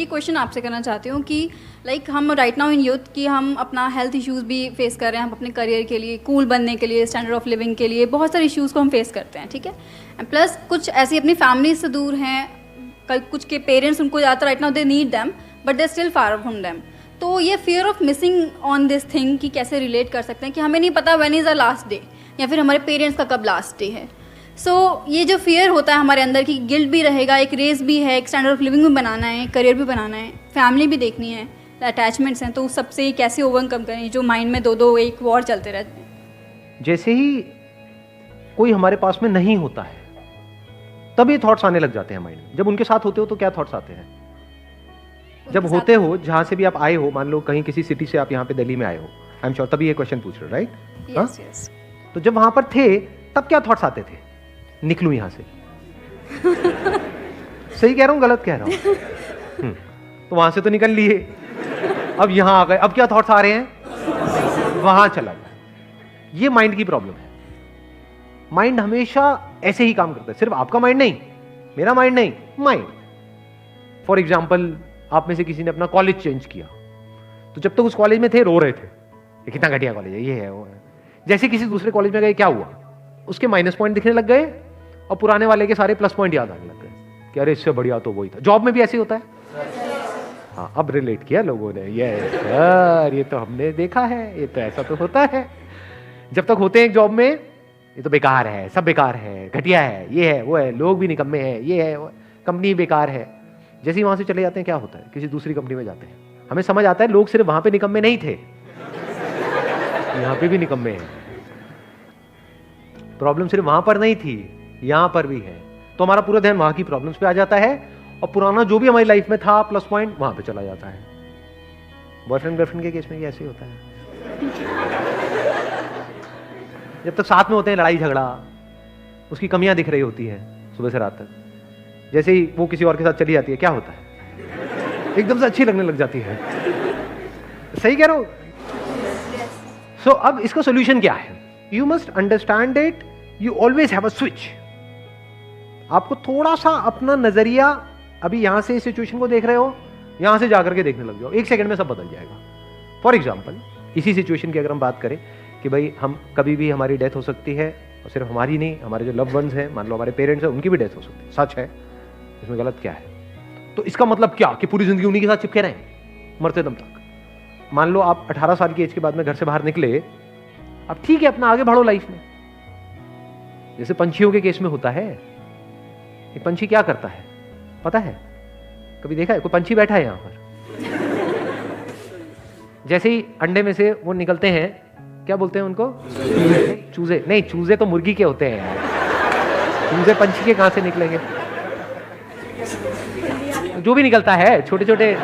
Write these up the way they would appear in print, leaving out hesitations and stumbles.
Question आपसे करना चाहती हूँ कि लाइक हम राइट नाउ इन यूथ कि हम अपना हेल्थ इश्यूज़ भी फेस कर रहे हैं, हम अपने करियर के लिए, कूल बनने के लिए, स्टैंडर्ड ऑफ लिविंग के लिए बहुत सारे इश्यूज़ को हम फेस करते हैं, ठीक है। प्लस कुछ ऐसी अपनी फैमिली से दूर हैं, कुछ के पेरेंट्स उनको ज़्यादातर right now they need them but they still far from them. तो ये fear of missing on this thing कि कैसे रिलेट कर सकते हैं कि हमें नहीं पता when is a last day या फिर हमारे पेरेंट्स का कब लास्ट डे है। सो ये जो फियर होता है हमारे अंदर की गिल्ट भी रहेगा, एक रेस भी है, एक स्टैंडर्ड ऑफ लिविंग भी बनाना है, करियर भी बनाना है, फैमिली भी देखनी है, अटैचमेंट्स हैं, तो उस सबसे कैसे ओवरकम करें जो माइंड में दो एक वॉर चलते रहते हैं। जैसे ही कोई हमारे पास में नहीं होता है तब ये थॉट्स आने लग जाते हैं माइंड में। जब उनके साथ होते हो तो क्या थॉट्स आते हैं? जब होते हो, जहां से भी आप आए हो, मान लो कहीं किसी सिटी से आप यहाँ पे दिल्ली में आए हो, आई एम श्योर तभी ये क्वेश्चन पूछ रहे हो, राइट? Yes yes. तो जब वहां पर थे तब क्या थॉट्स आते थे? निकलूं यहां से। सही कह रहा हूं, गलत कह रहा हूं? तो वहां से तो निकल लिए, अब यहां आ गए, अब क्या थॉट्स आ रहे हैं? वहां चला गया। ये माइंड की प्रॉब्लम है। माइंड हमेशा ऐसे ही काम करता है, सिर्फ आपका माइंड नहीं, मेरा माइंड नहीं, माइंड। फॉर एग्जाम्पल, आप में से किसी ने अपना कॉलेज चेंज किया, तो जब तक उस कॉलेज में थे रो रहे थे, ये कितना घटिया कॉलेज है, ये है वो है। जैसे किसी दूसरे कॉलेज में गए, क्या हुआ? उसके माइनस पॉइंट दिखने लग गए और पुराने वाले के सारे प्लस पॉइंट याद आने लग गए कि अरे इससे बढ़िया तो वही था। जॉब में भी ऐसे ही होता है। हाँ, अब रिलेट किया लोगों ने, ये यार ये तो हमने देखा है, ये तो ऐसा तो होता है। जब तक होते हैं एक जॉब में, ये तो बेकार है, सब बेकार है, घटिया है, ये है वो है, लोग भी निकम्मे हैं, ये है वो, कंपनी बेकार है। जैसे ही वहां से चले जाते हैं क्या होता है? किसी दूसरी कंपनी में जाते हैं, हमें समझ आता है लोग सिर्फ वहां पे निकम्मे नहीं थे, यहाँ पे भी निकम्मे हैं। प्रॉब्लम सिर्फ वहां पर नहीं थी, यहां पर भी है। तो हमारा पूरा ध्यान वहां की प्रॉब्लम्स पे आ जाता है और पुराना जो भी हमारी लाइफ में था प्लस पॉइंट, वहां पे चला जाता है। बॉयफ्रेंड गर्लफ्रेंड के केस में भी ऐसे ही होता है। जब तक साथ में होते हैं, लड़ाई झगड़ा, उसकी कमियां दिख रही होती है सुबह से रात तक। जैसे ही वो किसी और के साथ चली जाती है, क्या होता है? एकदम से अच्छी लगने लग जाती है। सही कह रहा हूं? सो अब इसका सोल्यूशन क्या है? You must understand it, you always have a switch. आपको थोड़ा सा अपना नजरिया, अभी यहां से इस सिचुएशन को देख रहे हो, यहां से जाकर के देखने लग जाओ, एक सेकंड में सब बदल जाएगा। फॉर एग्जाम्पल, इसी सिचुएशन की अगर हम बात करें कि भाई हम कभी भी हमारी डेथ हो सकती है, और सिर्फ हमारी नहीं, हमारे जो लव वंस हैं, मान लो हमारे पेरेंट्स हैं, उनकी भी डेथ हो सकती है। सच है, इसमें गलत क्या है? तो इसका मतलब क्या कि पूरी जिंदगी उन्हीं के साथ चिपके रहें मरते दम तक? मान लो आप 18 साल की एज के बाद में घर से बाहर निकले, अब ठीक है, अपना आगे बढ़ो लाइफ में। जैसे पंछियों के केस में होता है। एक पंछी क्या करता है पता है? कभी देखा है? कोई पंछी बैठा है यहां पर, जैसे ही अंडे में से वो निकलते हैं, क्या बोलते हैं उनको? चूजे। नहीं, चूजे तो मुर्गी के होते हैं यार, चूजे पंछी के कहां से निकलेंगे? जो भी निकलता है, छोटे छोटे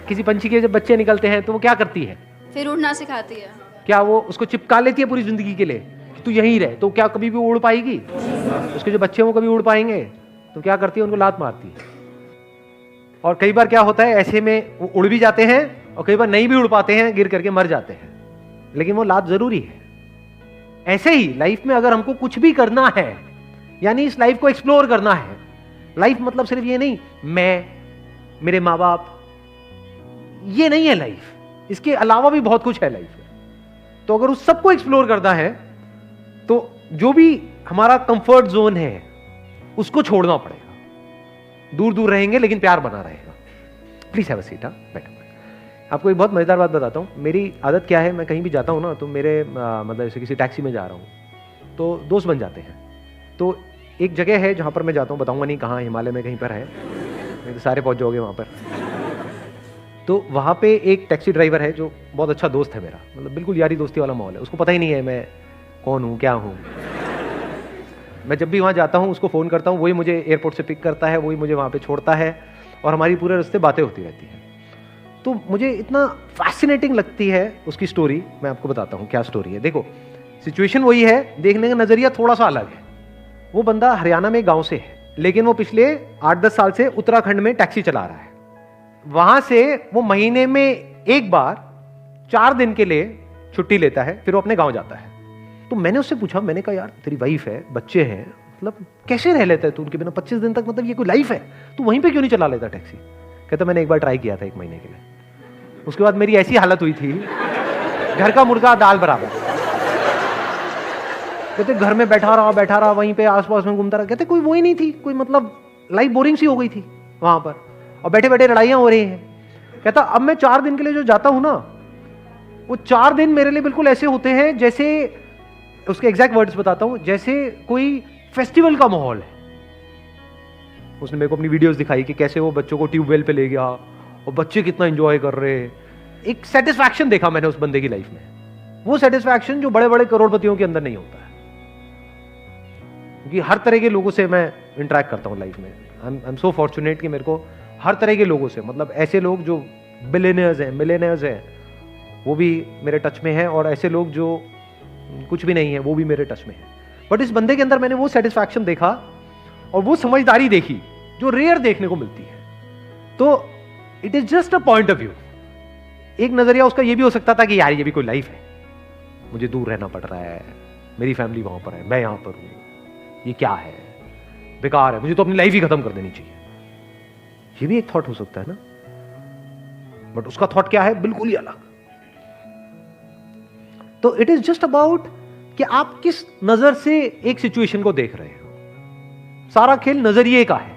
किसी पंछी के जब बच्चे निकलते हैं तो वो क्या करती है? फिर उड़ना सिखाती है। क्या वो उसको चिपका लेती है पूरी जिंदगी के लिए कि तू यहीं रहे? तो क्या कभी भी उड़ पाएगी? उसके जो बच्चे हैं वो कभी उड़ पाएंगे? तो क्या करती है? उनको लात मारती है। और कई बार क्या होता है, ऐसे में वो उड़ भी जाते हैं और कई बार नहीं भी उड़ पाते हैं, गिर करके मर जाते हैं, लेकिन वो लात जरूरी है। ऐसे ही लाइफ में अगर हमको कुछ भी करना है, यानी इस लाइफ को एक्सप्लोर करना है, लाइफ मतलब सिर्फ ये नहीं मैं, मेरे माँ बाप, ये नहीं है लाइफ, इसके अलावा भी बहुत कुछ है लाइफ में। तो अगर उस सबको एक्सप्लोर करना है तो जो भी हमारा कंफर्ट जोन है उसको छोड़ना पड़ेगा। दूर दूर रहेंगे लेकिन प्यार बना रहेगा। Please have a seat. बैठो। आपको एक बहुत मजेदार बात बताता हूँ। मेरी आदत क्या है, मैं कहीं भी जाता हूँ ना, तो मेरे मतलब जैसे किसी टैक्सी में जा रहा हूँ तो दोस्त बन जाते हैं। तो एक जगह है जहाँ पर मैं जाता हूँ, बताऊंगा नहीं कहाँ, हिमालय में कहीं पर है, नहीं तो सारे पहुँच जाओगे वहाँ पर। तो वहाँ पे एक टैक्सी ड्राइवर है जो बहुत अच्छा दोस्त है मेरा, मतलब बिल्कुल यारी दोस्ती वाला माहौल है। उसको पता ही नहीं है मैं कौन हूँ, क्या हूँ। मैं जब भी वहाँ जाता हूँ उसको फ़ोन करता हूँ, वही मुझे एयरपोर्ट से पिक करता है, वही मुझे वहाँ पे छोड़ता है और हमारी पूरे रास्ते बातें होती रहती हैं। तो मुझे इतना फैसिनेटिंग लगती है उसकी स्टोरी। मैं आपको बताता हूँ क्या स्टोरी है। देखो, सिचुएशन वही है, देखने का नज़रिया थोड़ा सा अलग है। वो बंदा हरियाणा में गाँव से है, लेकिन वो पिछले 8-10 साल से उत्तराखंड में टैक्सी चला रहा है। वहां से वो महीने में एक बार 4 दिन के लिए छुट्टी लेता है, फिर वो अपने गांव जाता है। तो मैंने उससे पूछा, मैंने कहा यार तेरी वाइफ है, बच्चे हैं, मतलब कैसे रह लेता है तू उनके बिना 25 दिन तक, मतलब ये कोई लाइफ है? तू वहीं पे क्यों नहीं चला लेता टैक्सी? कहता मैंने एक बार ट्राई किया था 1 महीने के लिए, उसके बाद मेरी ऐसी हालत हुई थी, घर का मुर्गा दाल बराबर। कहते घर में बैठा रहा वहीं पे आसपास में घूमता रहा। कहते कोई वो ही नहीं थी, कोई मतलब लाइफ बोरिंग सी हो गई थी वहां पर, और बैठे बैठे लड़ाइयां हो रही हैं। कहता अब मैं 4 दिन के लिए जो जाता हूं ना, वो 4 दिन मेरे लिए बिल्कुल ऐसे होते हैं जैसे, उसके एग्जैक्ट वर्ड्स बताता हूं, जैसे कोई फेस्टिवल का माहौल है। उसने मेरे को अपनी वीडियोस दिखाई कि कैसे वो बच्चों को ट्यूबवेल पे ले गया और बच्चे कितना एंजॉय कर रहे हैं। एक सेटिस्फैक्शन देखा मैंने उस बंदे की लाइफ में, वो सेटिस्फैक्शन जो बड़े बड़े करोड़पतियों के अंदर नहीं होता है। क्योंकि हर तरह के लोगों से मैं इंटरेक्ट करता हूं लाइफ में। आई एम सो फॉर्चुनेट कि मेरे को हर तरह के लोगों से, मतलब ऐसे लोग जो बिलियनियर्स हैं, मिलियनियर्स हैं, वो भी मेरे टच में हैं, और ऐसे लोग जो कुछ भी नहीं है वो भी मेरे टच में है। बट इस बंदे के अंदर मैंने वो सेटिस्फैक्शन देखा और वो समझदारी देखी जो रेयर देखने को मिलती है। तो it is just a point of view. एक नजरिया उसका ये भी हो सकता था कि यार ये भी कोई लाइफ है, मुझे दूर रहना पड़ रहा है, मेरी फैमिली वहां पर है, मैं यहां पर हूं, ये क्या है, बेकार है, मुझे तो अपनी लाइफ ही खत्म कर देनी चाहिए। ये भी एक थॉट हो सकता है ना, बट उसका थॉट क्या है, बिल्कुल ही अलग। तो इट इज जस्ट अबाउट कि आप किस नजर से एक सिचुएशन को देख रहे हो। सारा खेल नजरिए का है।